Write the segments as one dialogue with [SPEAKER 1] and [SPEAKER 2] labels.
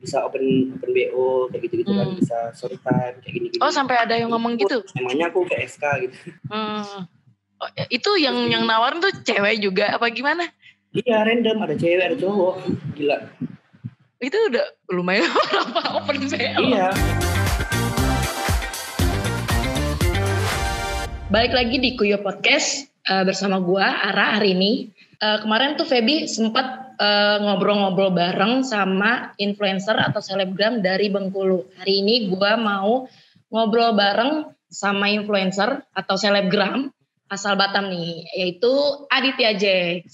[SPEAKER 1] bisa open BO kayak gitu-gitu kan, bisa short time kayak gini-gini.
[SPEAKER 2] Oh, sampai ada yang ngomong gitu?
[SPEAKER 1] Emangnya aku PSK gitu.
[SPEAKER 2] Oh, itu yang nawarin tuh cewek juga apa gimana?
[SPEAKER 1] Iya, random, ada cewek ada cowok. Gila.
[SPEAKER 2] Itu udah lumayan apa open BO.
[SPEAKER 1] Iya.
[SPEAKER 2] Balik lagi di Kuyo Podcast bersama gua Ara hari ini. Kemarin tuh Feby sempat ngobrol-ngobrol bareng sama influencer atau selebgram dari Bengkulu. Hari ini gua mau ngobrol bareng sama influencer atau selebgram asal Batam nih, yaitu Aditya Jax.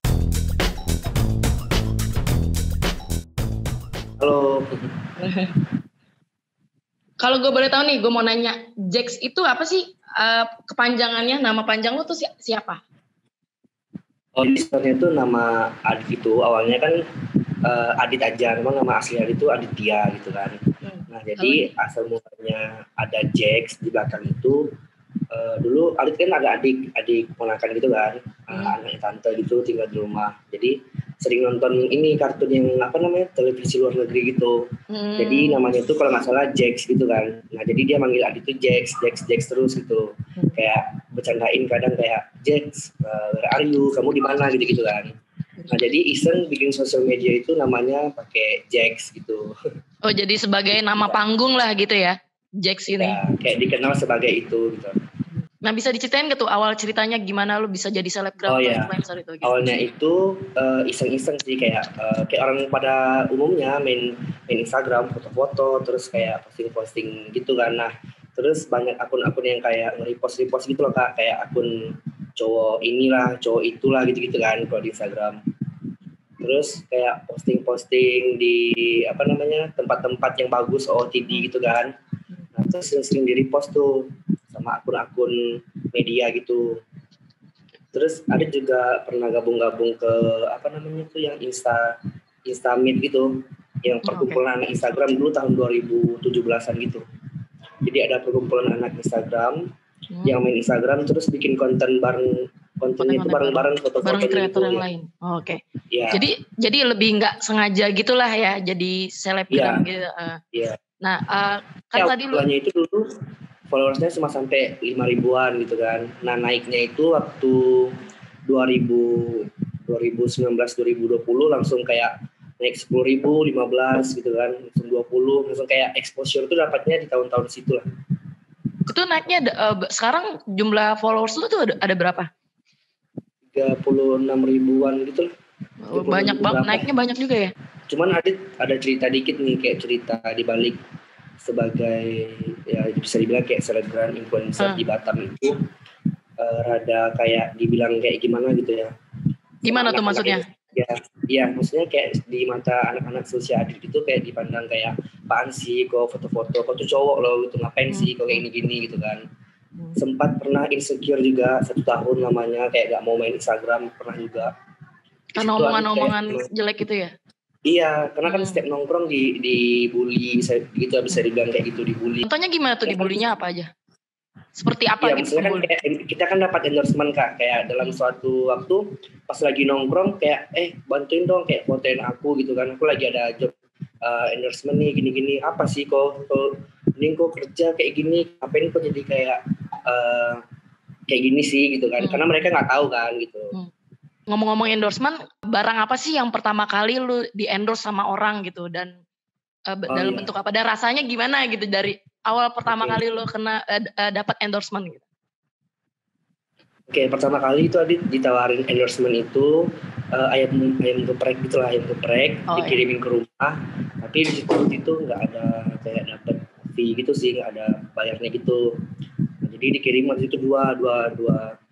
[SPEAKER 1] Halo.
[SPEAKER 2] Kalau gue boleh tahu nih, gue mau nanya, Jax itu apa sih kepanjangannya? Nama panjang lo tuh siapa?
[SPEAKER 1] Oh, sebenarnya itu nama Adit itu awalnya kan Adit aja, memang nama asli Adit itu Aditya gitu kan. Nah jadi asal mulanya ada Jax di belakang itu dulu Adit kan ada adik ponakan gitu kan, anaknya tante gitu tinggal di rumah. Jadi sering nonton ini kartun yang televisi luar negeri gitu. Jadi namanya itu kalau nggak salah Jax gitu kan. Nah jadi dia manggil Adit itu Jax terus gitu. Kayak bercandain kadang kayak Jax, where are you? Kamu di mana gitu kan. Nah jadi iseng bikin sosial media itu namanya pakai Jax gitu.
[SPEAKER 2] Oh jadi sebagai nama panggung lah gitu ya, Jax ini.
[SPEAKER 1] Ya, kayak dikenal sebagai itu gitu.
[SPEAKER 2] Nah bisa diceritain gak tuh awal ceritanya gimana lu bisa jadi selebgram atau influencer itu? Gitu?
[SPEAKER 1] Awalnya itu iseng-iseng sih kayak orang pada umumnya main Instagram foto-foto terus kayak posting-posting gitu kan. Nah terus banyak akun-akun yang kayak nge-repost gitu loh Kak, kayak akun cowok inilah cowok itulah gitu-gitu kan kalau di Instagram. Terus kayak posting-posting di tempat-tempat yang bagus OOTD gitu kan. Nah terus sering di-repost tuh sama akun-akun media gitu. Terus ada juga pernah gabung-gabung ke yang Instamit gitu, yang perkumpulan anak Instagram dulu tahun 2017-an gitu. Jadi ada perkumpulan anak Instagram yang main Instagram terus bikin kontennya itu bareng-bareng foto-foto
[SPEAKER 2] kreator
[SPEAKER 1] gitu,
[SPEAKER 2] yang lain. Oh, oke.
[SPEAKER 1] Ya.
[SPEAKER 2] Jadi lebih nggak sengaja gitulah ya jadi selebgram gitu.
[SPEAKER 1] Iya.
[SPEAKER 2] Nah kan tadi lu
[SPEAKER 1] itu dulu followersnya cuma sampai 5.000-an gitu kan. Nah naiknya itu waktu 2019-2020 langsung kayak naik 10.000, 15 gitu kan, langsung 20, langsung kayak exposure itu dapatnya di tahun-tahun situ lah.
[SPEAKER 2] Itu naiknya sekarang jumlah followers lu tuh ada berapa?
[SPEAKER 1] 36.000-an gitu lah.
[SPEAKER 2] Banyak banget, naiknya banyak juga ya?
[SPEAKER 1] Cuman ada cerita dikit nih, kayak cerita di balik sebagai ya bisa dibilang kayak selebgram influencer di Batam itu rada kayak dibilang kayak gimana gitu ya.
[SPEAKER 2] Gimana tuh maksudnya?
[SPEAKER 1] Ya maksudnya kayak di mata anak-anak sosial Adit itu kayak dipandang kayak apaan sih kok foto-foto, kok tuh cowok loh gitu, ngapain sih kok kayak gini-gini gitu kan. Sempat pernah insecure juga 1 tahun lamanya kayak gak mau main Instagram, pernah juga.
[SPEAKER 2] Karena omongan-omongan jelek itu ya?
[SPEAKER 1] Iya, karena kan setiap nongkrong dibully, bisa dibilang kayak gitu, dibully.
[SPEAKER 2] Contohnya gimana tuh dibulinya apa aja? Seperti apa gitu?
[SPEAKER 1] Misalnya kan kayak, kita kan dapat endorsement Kak, kayak dalam suatu waktu pas lagi nongkrong kayak bantuin dong kayak fotoin aku gitu kan, aku lagi ada job endorsement nih gini-gini, apa sih kok ini kok kerja kayak gini, ngapain kok jadi kayak gini sih gitu kan, karena mereka nggak tahu kan gitu.
[SPEAKER 2] Ngomong-ngomong endorsement, barang apa sih yang pertama kali lu di-endorse sama orang gitu dan dalam bentuk apa? Dan rasanya gimana gitu dari awal pertama kali lu kena dapat endorsement gitu?
[SPEAKER 1] Oke, pertama kali itu Adit ditawarin endorsement itu ayam geprek gitulah, ayam geprek dikirimin ke rumah, tapi di situ itu nggak ada kayak dapat fee gitu sih, nggak ada bayarnya gitu. Nah, jadi dikirim waktu itu dua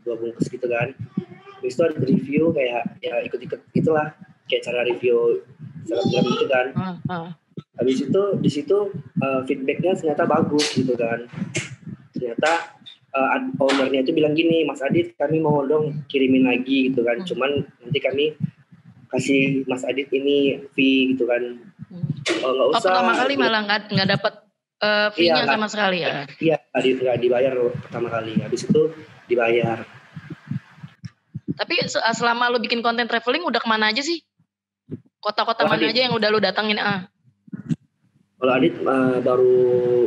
[SPEAKER 1] bungkus gitu kan. Habis itu ada review kayak ya ikut-ikut gitulah, kayak cara review selebgram gitu kan. Habis itu di situ feedbacknya ternyata bagus gitu kan. Ternyata ownernya itu bilang gini, Mas Adit kami mau dong kirimin lagi gitu kan. Cuman nanti kami kasih Mas Adit ini fee gitu kan. Nggak usah.
[SPEAKER 2] Pertama kali malah nggak dapat fee-nya sama sekali ya?
[SPEAKER 1] Iya, nggak dibayar pertama kali. Habis itu dibayar.
[SPEAKER 2] Tapi selama lu bikin konten traveling udah kemana aja sih? Kota-kota mana aja yang udah lu datangin?
[SPEAKER 1] Kalau Adit baru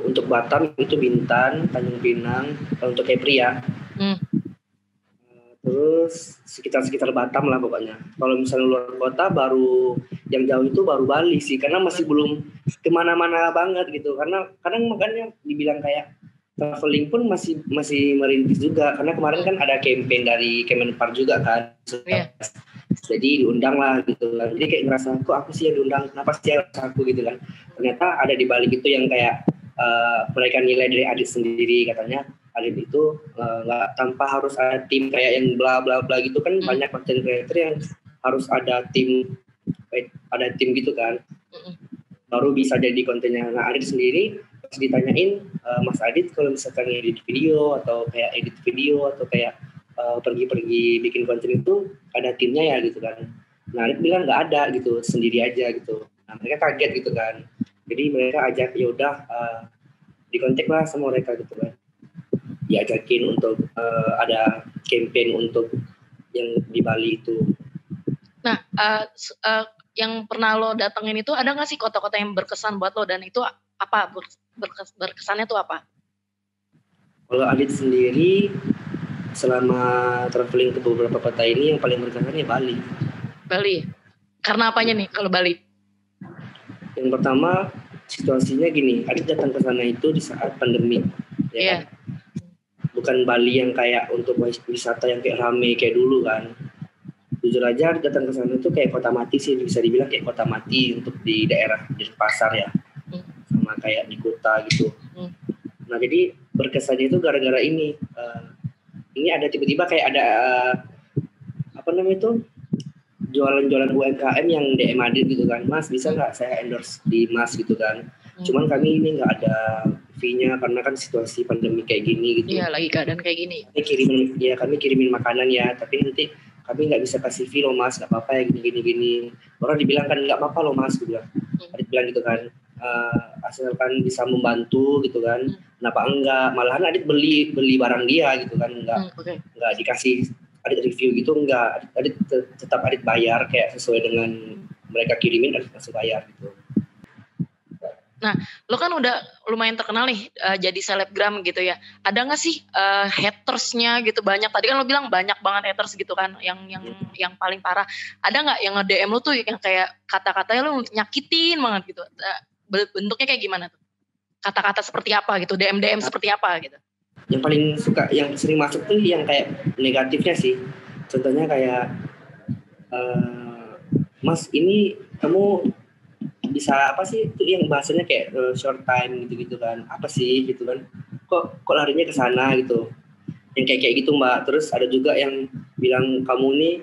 [SPEAKER 1] untuk Batam itu Bintan, Tanjung Pinang, kalau untuk Kepri ya. Terus sekitar Batam lah pokoknya. Kalau misalnya luar kota baru yang jauh itu baru Bali sih, karena masih belum kemana-mana banget gitu. Karena kadang makanya dibilang kayak traveling pun masih merintis juga, karena kemarin kan ada campaign dari Kemenpar juga kan.
[SPEAKER 2] Yeah.
[SPEAKER 1] Jadi diundang lah gitu kan. Jadi kayak ngerasa kok aku sih yang diundang, kenapa sih harus aku gitu kan. Ternyata ada di balik itu yang kayak mereka nilai dari Adit sendiri, katanya Adit itu nggak tanpa harus ada tim kayak yang bla bla bla gitu kan. Banyak content creator yang harus ada tim gitu kan, baru bisa jadi kontennya. Nah Adit sendiri pas ditanyain, Mas Adit kalau misalkan edit video atau kayak edit video atau kayak pergi-pergi bikin konten itu ada timnya ya gitu kan. Nah Adit bilang nggak ada gitu, sendiri aja gitu. Nah mereka kaget gitu kan, jadi mereka ajak ya udah dikontak lah sama mereka gitu kan, diajakin untuk ada campaign untuk yang di Bali itu.
[SPEAKER 2] Nah yang pernah lo datengin itu ada nggak sih kota-kota yang berkesan buat lo, dan itu apa berkesannya tuh apa?
[SPEAKER 1] Kalau Adit sendiri selama traveling ke beberapa kota ini yang paling berkesan ya Bali.
[SPEAKER 2] Bali, karena apanya nih kalau Bali?
[SPEAKER 1] Yang pertama situasinya gini, Adit datang ke sana itu di saat pandemi, ya kan? Bukan Bali yang kayak untuk wisata yang kayak rame kayak dulu kan. Jujur aja datang ke sana itu kayak kota mati sih, bisa dibilang kayak kota mati untuk di daerah di pasar ya, sama kayak di kota gitu. Nah jadi berkesannya itu gara-gara ini ada tiba-tiba kayak ada apa namanya itu, jualan-jualan UMKM yang DM Adit gitu kan, Mas bisa nggak saya endorse di Mas gitu kan. Cuman kami ini nggak ada fee-nya karena kan situasi pandemi kayak gini gitu.
[SPEAKER 2] Iya lagi keadaan kayak gini.
[SPEAKER 1] Kami kirimin makanan ya, tapi nanti kami nggak bisa kasih fee loh Mas, nggak apa-apa ya gini. Orang dibilang kan nggak apa-apa loh Mas, bilang. Adit bilang gitu kan, asalkan bisa membantu gitu kan. Kenapa enggak? Malahan Adit beli barang dia gitu kan, nggak dikasih Adit review gitu, enggak. Adit tetap Adit bayar kayak sesuai dengan mereka kirimin, Adit langsung bayar gitu.
[SPEAKER 2] Nah, lo kan udah lumayan terkenal nih jadi selebgram gitu ya. Ada nggak sih hatersnya gitu banyak? Tadi kan lo bilang banyak banget haters gitu kan, yang paling parah. Ada nggak yang nge-DM lo tuh yang kayak kata-katanya lo nyakitin banget gitu? Bentuknya kayak gimana tuh? Kata-kata seperti apa gitu? DM seperti apa gitu?
[SPEAKER 1] Yang paling suka, yang sering masuk tuh yang kayak negatifnya sih. Contohnya kayak Mas ini kamu bisa apa sih itu, yang bahasanya kayak short time gitu kan, apa sih gitu kan, kok larinya ke sana gitu, yang kayak gitu Mbak. Terus ada juga yang bilang kamu nih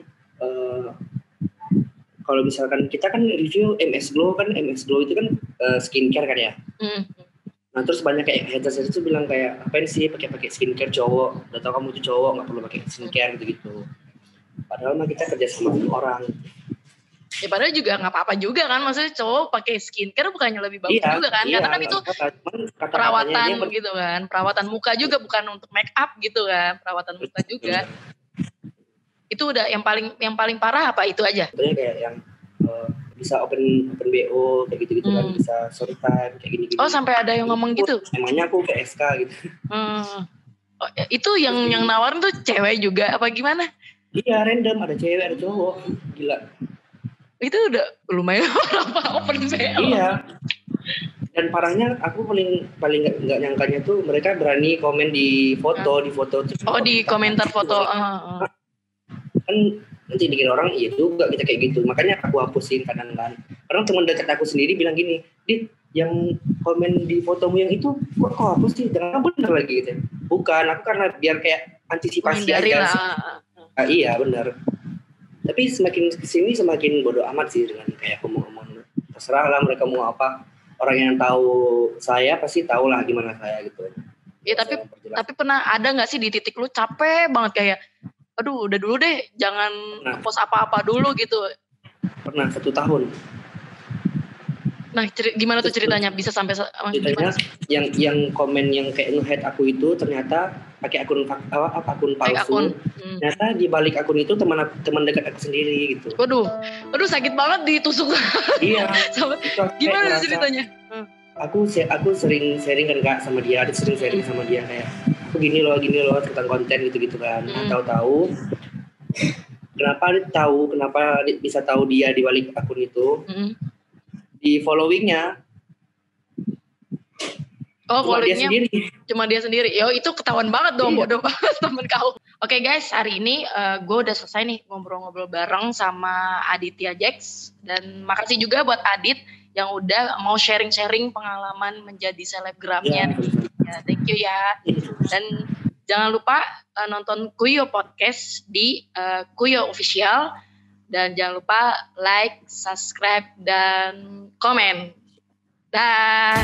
[SPEAKER 1] kalau misalkan kita kan review MS Glow itu kan skincare kan ya. Nah terus banyak kayak haters itu bilang kayak apain sih pakai skincare cowok, udah tau kamu itu cowok nggak perlu pakai skincare gitu. Padahal mah kita kerja sama orang.
[SPEAKER 2] Ya padahal juga nggak apa-apa juga kan, maksudnya cowok pakai skincare bukannya lebih bagus juga kan, karena kan itu perawatan gitu kan, perawatan muka juga, bukan untuk make up gitu kan, perawatan muka juga. Itu udah yang paling parah apa itu aja?
[SPEAKER 1] Contohnya kayak yang bisa open BO kayak gitu kan, bisa short time kayak gini.
[SPEAKER 2] Oh sampai ada yang ngomong gitu?
[SPEAKER 1] Emangnya aku ke SK gitu.
[SPEAKER 2] Oh, itu yang nawarin tuh cewek juga apa gimana?
[SPEAKER 1] Iya random, ada cewek ada cowok, gila.
[SPEAKER 2] Itu udah lumayan parah open BO.
[SPEAKER 1] Iya. Dan parahnya aku paling nggak nyangkanya tuh mereka berani komen di foto.
[SPEAKER 2] Oh di komentar foto.
[SPEAKER 1] Kan nanti dikira orang iya juga kita kayak gitu. Makanya aku hapusin kadang kan. Karena teman dekat aku sendiri bilang gini, Dit, yang komen di fotomu yang itu kok hapus sih? Jangan bener lagi gitu. Bukan, aku karena biar kayak antisipasi aja. Iya benar. Tapi semakin kesini semakin bodoh amat sih dengan kayak ngomong-ngomong. Terserah lah mereka mau apa. Orang yang tahu saya pasti tahu lah gimana saya gitu.
[SPEAKER 2] Ya tapi pernah ada nggak sih di titik lu capek banget kayak, aduh udah dulu deh, jangan post apa-apa dulu gitu?
[SPEAKER 1] Pernah 1 tahun.
[SPEAKER 2] Nah gimana tuh ceritanya bisa sampai
[SPEAKER 1] ceritanya yang komen yang kayak nge-hate aku itu ternyata pakai akun palsu. Ternyata di balik akun itu teman dekat aku sendiri gitu.
[SPEAKER 2] Waduh sakit banget ditusuk.
[SPEAKER 1] Iya.
[SPEAKER 2] Gimana ceritanya?
[SPEAKER 1] aku sering sharing kan Kak sama dia, sering sharing sama dia kayak aku gini loh tentang konten gitu kan. Nah, tahu-tahu kenapa Adit bisa tahu dia di balik akun itu, di followingnya.
[SPEAKER 2] Cuma dia sendiri. Yo, itu ketahuan banget dong, bodoh banget temen kau. Oke guys, hari ini gue udah selesai nih ngobrol-ngobrol bareng sama Aditya Jax. Dan makasih juga buat Adit yang udah mau sharing-sharing pengalaman menjadi selebgramnya. Ya, thank you ya. Dan jangan lupa nonton Kuyo Podcast di Kuyo Official. Dan jangan lupa like, subscribe, dan komen. Dah.